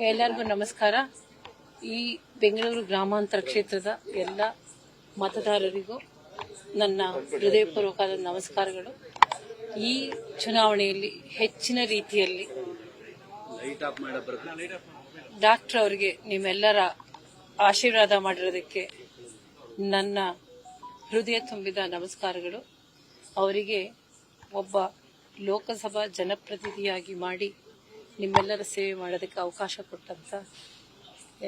ಎಲ್ಲರಿಗೂ ನಮಸ್ಕಾರ. ಈ ಬೆಂಗಳೂರು ಗ್ರಾಮಾಂತರ ಕ್ಷೇತ್ರದ ಎಲ್ಲ ಮತದಾರರಿಗೂ ನನ್ನ ಹೃದಯಪೂರ್ವಕವಾದ ನಮಸ್ಕಾರಗಳು. ಈ ಚುನಾವಣೆಯಲ್ಲಿ ಹೆಚ್ಚಿನ ರೀತಿಯಲ್ಲಿ ಡಾಕ್ಟರ್ ಅವರಿಗೆ ನಿಮ್ಮೆಲ್ಲರ ಆಶೀರ್ವಾದ ಮಾಡಿರೋದಕ್ಕೆ ನನ್ನ ಹೃದಯ ತುಂಬಿದ ನಮಸ್ಕಾರಗಳು. ಅವರಿಗೆ ಒಬ್ಬ ಲೋಕಸಭಾ ಜನಪ್ರತಿನಿಧಿಯಾಗಿ ಮಾಡಿ ನಿಮ್ಮೆಲ್ಲರ ಸೇವೆ ಮಾಡೋದಕ್ಕೆ ಅವಕಾಶ ಕೊಟ್ಟಂತ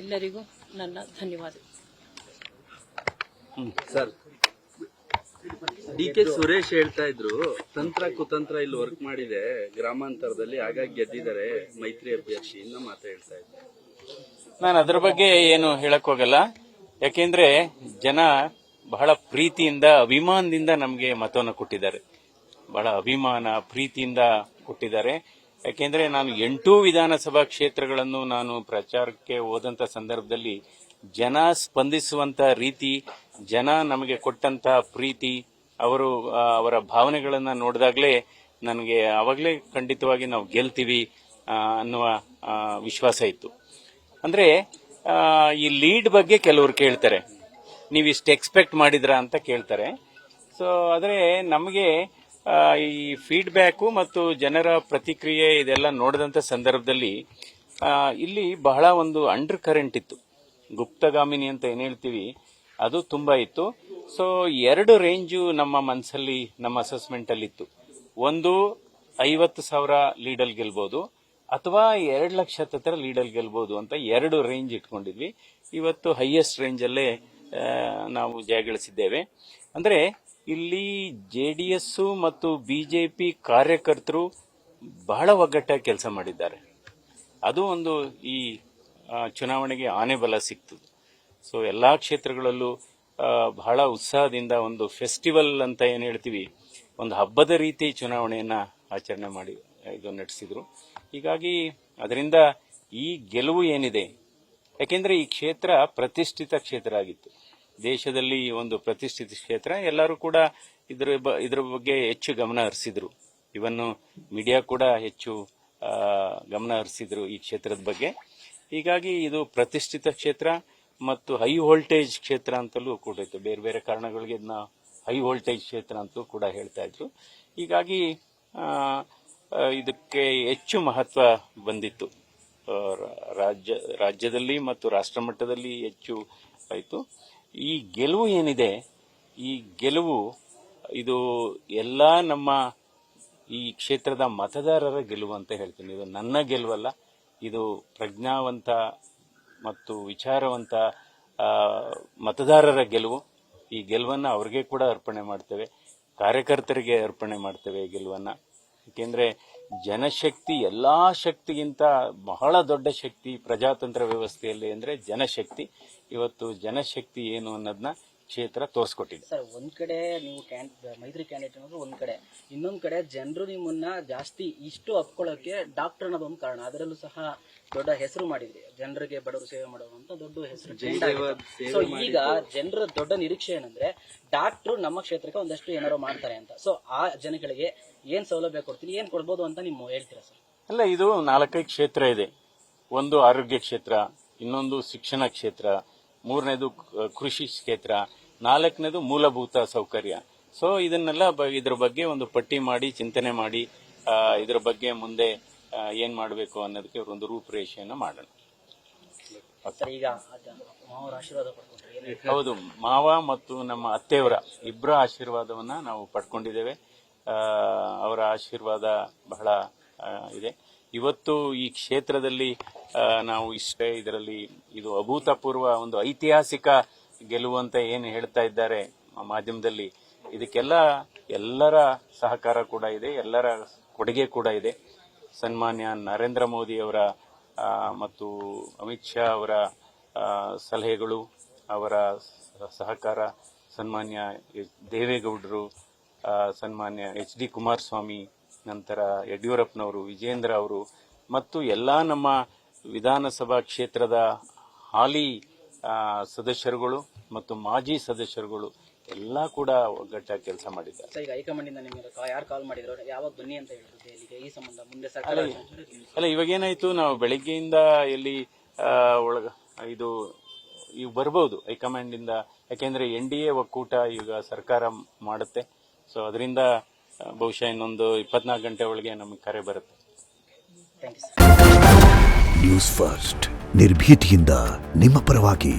ಎಲ್ಲರಿಗೂ ನನ್ನ ಧನ್ಯವಾದಗಳು. ಸರ್, ಡಿ.ಕೆ. ಸುರೇಶ್ ಹೇಳ್ತಾ ಇದ್ರು, ತಂತ್ರ ಕುತಂತ್ರ ಇಲ್ಲಿ ವರ್ಕ್ ಮಾಡಿದೆ ಗ್ರಾಮಾಂತರದಲ್ಲಿ, ಹಾಗಾಗಿ ಗೆದ್ದಿದ್ದಾರೆ ಮೈತ್ರಿ ಅಭ್ಯರ್ಥಿ ಅನ್ನೋ ಮಾತು ಹೇಳ್ತಾ ಇದ್ರು. ನಾನು ಅದರ ಬಗ್ಗೆ ಏನು ಹೇಳಕ್ ಹೋಗಲ್ಲ. ಯಾಕೆಂದ್ರೆ ಜನ ಬಹಳ ಪ್ರೀತಿಯಿಂದ ಅಭಿಮಾನದಿಂದ ನಮಗೆ ಮತವನ್ನು ಕೊಟ್ಟಿದ್ದಾರೆ. ಬಹಳ ಅಭಿಮಾನ ಪ್ರೀತಿಯಿಂದ ಕೊಟ್ಟಿದ್ದಾರೆ. ಯಾಕೆಂದ್ರೆ ನಾನು 8 ವಿಧಾನಸಭಾ ಕ್ಷೇತ್ರಗಳನ್ನು ನಾನು ಪ್ರಚಾರಕ್ಕೆ ಹೋದಂತ ಸಂದರ್ಭದಲ್ಲಿ ಜನ ಸ್ಪಂದಿಸುವಂತ ರೀತಿ, ಜನ ನಮಗೆ ಕೊಟ್ಟಂತ ಪ್ರೀತಿ, ಅವರ ಭಾವನೆಗಳನ್ನ ನೋಡಿದಾಗಲೇ ನನಗೆ ಅವಾಗಲೇ ಖಂಡಿತವಾಗಿ ನಾವು ಗೆಲ್ತೀವಿ ಅನ್ನುವ ವಿಶ್ವಾಸ ಇತ್ತು. ಅಂದ್ರೆ ಈ ಲೀಡ್ ಬಗ್ಗೆ ಕೆಲವರು ಕೇಳ್ತಾರೆ, ನೀವಿಷ್ಟು ಎಕ್ಸ್ಪೆಕ್ಟ್ ಮಾಡಿದ್ರಾ ಅಂತ ಕೇಳ್ತಾರೆ. ಸೊ ಆದ್ರೆ ನಮಗೆ ಈ ಫೀಡ್ಬ್ಯಾಕು ಮತ್ತು ಜನರ ಪ್ರತಿಕ್ರಿಯೆ ಇದೆಲ್ಲ ನೋಡಿದಂತ ಸಂದರ್ಭದಲ್ಲಿ ಇಲ್ಲಿ ಬಹಳ ಒಂದು ಅಂಡರ್ ಕರೆಂಟ್ ಇತ್ತು, ಗುಪ್ತಗಾಮಿನಿ ಅಂತ ಏನ್ ಹೇಳ್ತೀವಿ ಅದು ತುಂಬಾ ಇತ್ತು. ಸೊ 2 ರೇಂಜು ನಮ್ಮ ಮನಸ್ಸಲ್ಲಿ, ನಮ್ಮ ಅಸೆಸ್ಮೆಂಟ್ ಅಲ್ಲಿ ಇತ್ತು. ಒಂದು 50,000 ಲೀಡಲ್ ಗೆಲ್ಬಹುದು ಅಥವಾ 2 ಲಕ್ಷ ಹತ್ರ ಲೀಡಲ್ ಗೆಲ್ಬಹುದು ಅಂತ 2 ರೇಂಜ್ ಇಟ್ಕೊಂಡಿದ್ವಿ. ಇವತ್ತು ಹೈಯೆಸ್ಟ್ ರೇಂಜ್ ಅಲ್ಲೇ ನಾವು ಜಯಗಳಿಸಿದ್ದೇವೆ. ಅಂದ್ರೆ ಇಲ್ಲಿ ಜೆಡಿಎಸ್ ಮತ್ತು ಬಿಜೆಪಿ ಕಾರ್ಯಕರ್ತರು ಬಹಳ ಒಗ್ಗಟ್ಟಾಗಿ ಕೆಲಸ ಮಾಡಿದ್ದಾರೆ. ಅದು ಒಂದು ಈ ಚುನಾವಣೆಗೆ ಆನೆ ಬಲ ಸಿಕ್ತು. ಸೊ ಎಲ್ಲಾ ಕ್ಷೇತ್ರಗಳಲ್ಲೂ ಬಹಳ ಉತ್ಸಾಹದಿಂದ ಒಂದು ಫೆಸ್ಟಿವಲ್ ಅಂತ ಏನ್ ಹೇಳ್ತೀವಿ, ಒಂದು ಹಬ್ಬದ ರೀತಿ ಚುನಾವಣೆಯನ್ನ ಆಚರಣೆ ಮಾಡಿ ಇದು ನಡೆಸಿದ್ರು. ಹೀಗಾಗಿ ಅದರಿಂದ ಈ ಗೆಲುವು ಏನಿದೆ, ಯಾಕೆಂದ್ರೆ ಈ ಕ್ಷೇತ್ರ ಪ್ರತಿಷ್ಠಿತ ಕ್ಷೇತ್ರ ಆಗಿತ್ತು, ದೇಶದಲ್ಲಿ ಒಂದು ಪ್ರತಿಷ್ಠಿತ ಕ್ಷೇತ್ರ. ಎಲ್ಲರೂ ಕೂಡ ಇದ್ರ ಬಗ್ಗೆ ಹೆಚ್ಚು ಗಮನ ಹರಿಸಿದ್ರು. ಇವನ್ನು ಮೀಡಿಯಾ ಕೂಡ ಹೆಚ್ಚು ಗಮನ ಹರಿಸಿದ್ರು ಈ ಕ್ಷೇತ್ರದ ಬಗ್ಗೆ. ಹೀಗಾಗಿ ಇದು ಪ್ರತಿಷ್ಠಿತ ಕ್ಷೇತ್ರ ಮತ್ತು ಹೈ ವೋಲ್ಟೇಜ್ ಕ್ಷೇತ್ರ ಅಂತಲೂ ಕೂಡ ಇತ್ತು. ಬೇರೆ ಬೇರೆ ಕಾರಣಗಳಿಗೆ ಇದನ್ನ ಹೈ ವೋಲ್ಟೇಜ್ ಕ್ಷೇತ್ರ ಅಂತಲೂ ಕೂಡ ಹೇಳ್ತಾ ಇದ್ರು. ಹೀಗಾಗಿ ಇದಕ್ಕೆ ಹೆಚ್ಚು ಮಹತ್ವ ಬಂದಿತ್ತು. ರಾಜ್ಯದಲ್ಲಿ ಮತ್ತು ರಾಷ್ಟ್ರ ಮಟ್ಟದಲ್ಲಿ ಹೆಚ್ಚು ಆಯಿತು. ಈ ಗೆಲುವು ಏನಿದೆ, ಈ ಗೆಲುವು ಇದು ಎಲ್ಲ ನಮ್ಮ ಈ ಕ್ಷೇತ್ರದ ಮತದಾರರ ಗೆಲುವು ಅಂತ ಹೇಳ್ತೀನಿ. ಇದು ನನ್ನ ಗೆಲುವಲ್ಲ, ಇದು ಪ್ರಜ್ಞಾವಂತ ಮತ್ತು ವಿಚಾರವಂತ ಮತದಾರರ ಗೆಲುವು. ಈ ಗೆಲುವನ್ನ ಅವ್ರಿಗೆ ಕೂಡ ಅರ್ಪಣೆ ಮಾಡ್ತೇವೆ, ಕಾರ್ಯಕರ್ತರಿಗೆ ಅರ್ಪಣೆ ಮಾಡ್ತೇವೆ ಈ ಗೆಲುವನ್ನ. ಯಾಕೆಂದ್ರೆ ಜನಶಕ್ತಿ ಎಲ್ಲಾ ಶಕ್ತಿಗಿಂತ ಬಹಳ ದೊಡ್ಡ ಶಕ್ತಿ ಪ್ರಜಾತಂತ್ರ ವ್ಯವಸ್ಥೆಯಲ್ಲಿ ಅಂದ್ರೆ ಜನಶಕ್ತಿ. ಇವತ್ತು ಜನಶಕ್ತಿ ಏನು ಅನ್ನೋದನ್ನ ಕ್ಷೇತ್ರ ತೋರಿಸ್ಕೊಟ್ಟಿದೆ. ಸರ್, ಒಂದ್ ಕಡೆ ನೀವು ಮೈತ್ರಿ ಕ್ಯಾಂಡಿಡೇಟ್ ಅನ್ನೋದು ಒಂದ್ ಕಡೆ, ಇನ್ನೊಂದ್ ಕಡೆ ಜನರು ನಿಮ್ಮನ್ನ ಜಾಸ್ತಿ ಇಷ್ಟು ಅಪ್ಕೊಳ್ಳೋಕೆ ಡಾಕ್ಟರ್ ಅನ್ನೋದು ಒಂದು ಕಾರಣ. ಅದರಲ್ಲೂ ಸಹ ದೊಡ್ಡ ಹೆಸರು ಮಾಡಿದ್ರಿ, ಜನರಿಗೆ ಬಡವರು ಸೇವೆ ಮಾಡುವಂತ ದೊಡ್ಡ ಹೆಸರು. ಸೊ ಈಗ ಜನರ ದೊಡ್ಡ ನಿರೀಕ್ಷೆ ಏನಂದ್ರೆ ಡಾಕ್ಟ್ರು ನಮ್ಮ ಕ್ಷೇತ್ರಕ್ಕೆ ಒಂದಷ್ಟು ಏನಾರು ಮಾಡ್ತಾರೆ ಅಂತ. ಸೊ ಆ ಜನಗಳಿಗೆ ಏನ್ ಸೌಲಭ್ಯ ಕೊಡ್ತೀನಿ, ಏನ್ ಕೊಡ್ಬೋದು ಅಂತ ನೀವು ಹೇಳ್ತೀರಾ ಸರ್? ಅಲ್ಲ, ಇದು 4 ಕ್ಷೇತ್ರ ಇದೆ. ಒಂದು ಆರೋಗ್ಯ ಕ್ಷೇತ್ರ, ಇನ್ನೊಂದು ಶಿಕ್ಷಣ ಕ್ಷೇತ್ರ, 3ನೇದು ಕೃಷಿ ಕ್ಷೇತ್ರ, 4ನೇದು ಮೂಲಭೂತ ಸೌಕರ್ಯ. ಸೊ ಇದನ್ನೆಲ್ಲ ಇದ್ರ ಬಗ್ಗೆ ಒಂದು ಪಟ್ಟಿ ಮಾಡಿ ಚಿಂತನೆ ಮಾಡಿ ಇದ್ರ ಬಗ್ಗೆ ಮುಂದೆ ಏನ್ ಮಾಡಬೇಕು ಅನ್ನೋದಕ್ಕೆ ಒಂದು ರೂಪರೇಷೆಯನ್ನು ಮಾಡೋಣ. ಹೌದು, ಮಾವ ಮತ್ತು ನಮ್ಮ ಅತ್ತೆಯವರ ಇಬ್ಬರ ಆಶೀರ್ವಾದವನ್ನ ನಾವು ಪಡ್ಕೊಂಡಿದ್ದೇವೆ. ಅವರ ಆಶೀರ್ವಾದ ಬಹಳ ಇದೆ. ಇವತ್ತು ಈ ಕ್ಷೇತ್ರದಲ್ಲಿ ನಾವು ಇದರಲ್ಲಿ ಇದು ಅಭೂತಪೂರ್ವ ಒಂದು ಐತಿಹಾಸಿಕ ಗೆಲುವು ಅಂತ ಏನು ಹೇಳ್ತಾ ಇದ್ದಾರೆ ಮಾಧ್ಯಮದಲ್ಲಿ, ಇದಕ್ಕೆಲ್ಲ ಎಲ್ಲರ ಸಹಕಾರ ಕೂಡ ಇದೆ, ಎಲ್ಲರ ಕೊಡುಗೆ ಕೂಡ ಇದೆ. ಸನ್ಮಾನ್ಯ ನರೇಂದ್ರ ಮೋದಿ ಅವರ ಮತ್ತು ಅಮಿತ್ ಶಾ ಅವರ ಸಲಹೆಗಳು, ಅವರ ಸಹಕಾರ, ಸನ್ಮಾನ್ಯ ದೇವೇಗೌಡರು, ಸನ್ಮಾನ್ಯ HD ಕುಮಾರಸ್ವಾಮಿ, ನಂತರ ಯಡಿಯೂರಪ್ಪನವರು, ವಿಜೇಂದ್ರ ಅವರು ಮತ್ತು ಎಲ್ಲಾ ನಮ್ಮ ವಿಧಾನಸಭಾ ಕ್ಷೇತ್ರದ ಹಾಲಿ ಸದಸ್ಯರುಗಳು ಮತ್ತು ಮಾಜಿ ಸದಸ್ಯರುಗಳು ಎಲ್ಲ ಕೂಡ ಒಗ್ಗಟ್ಟಾಗಿ ಕೆಲಸ ಮಾಡಿದ್ದಾರೆ. ಸರ್, ಈಗ ಹೈಕಮಾಂಡ್ ಇಂದ ನಿಮಗೆ ಯಾರು ಕಾಲ್ ಮಾಡಿದ್ರು, ಯಾವಾಗ ಬನ್ನಿ ಅಂತ ಹೇಳಿದ್ರು ದೆಹಲಿಗೆ ಈ ಸಂಬಂಧ? ಮುಂದೆ ಸರ್ಕಾರ ಅಲ್ಲ, ಇವಾಗೇನಾಯ್ತು, ನಾವು ಬೆಳಿಗ್ಗೆಯಿಂದ ಎಲ್ಲಿ ಇದು ಈಗ ಬರ್ಬೋದು ಹೈಕಮಾಂಡ್ ಇಂದ, ಯಾಕೆಂದ್ರೆ NDA ಒಕ್ಕೂಟ ಈಗ ಸರ್ಕಾರ ಮಾಡುತ್ತೆ. ಸೊ ಅದರಿಂದ ಬಹುಶಃ ಇನ್ನೊಂದು 24 ಗಂಟೆ ಒಳಗೆ ನಮಗೆ ಕರೆ ಬರುತ್ತೆ. Thank you sir. News First, ನಿರ್ಭೀತಿಯಿಂದ ನಿಮ್ಮ ಪರವಾಗಿ.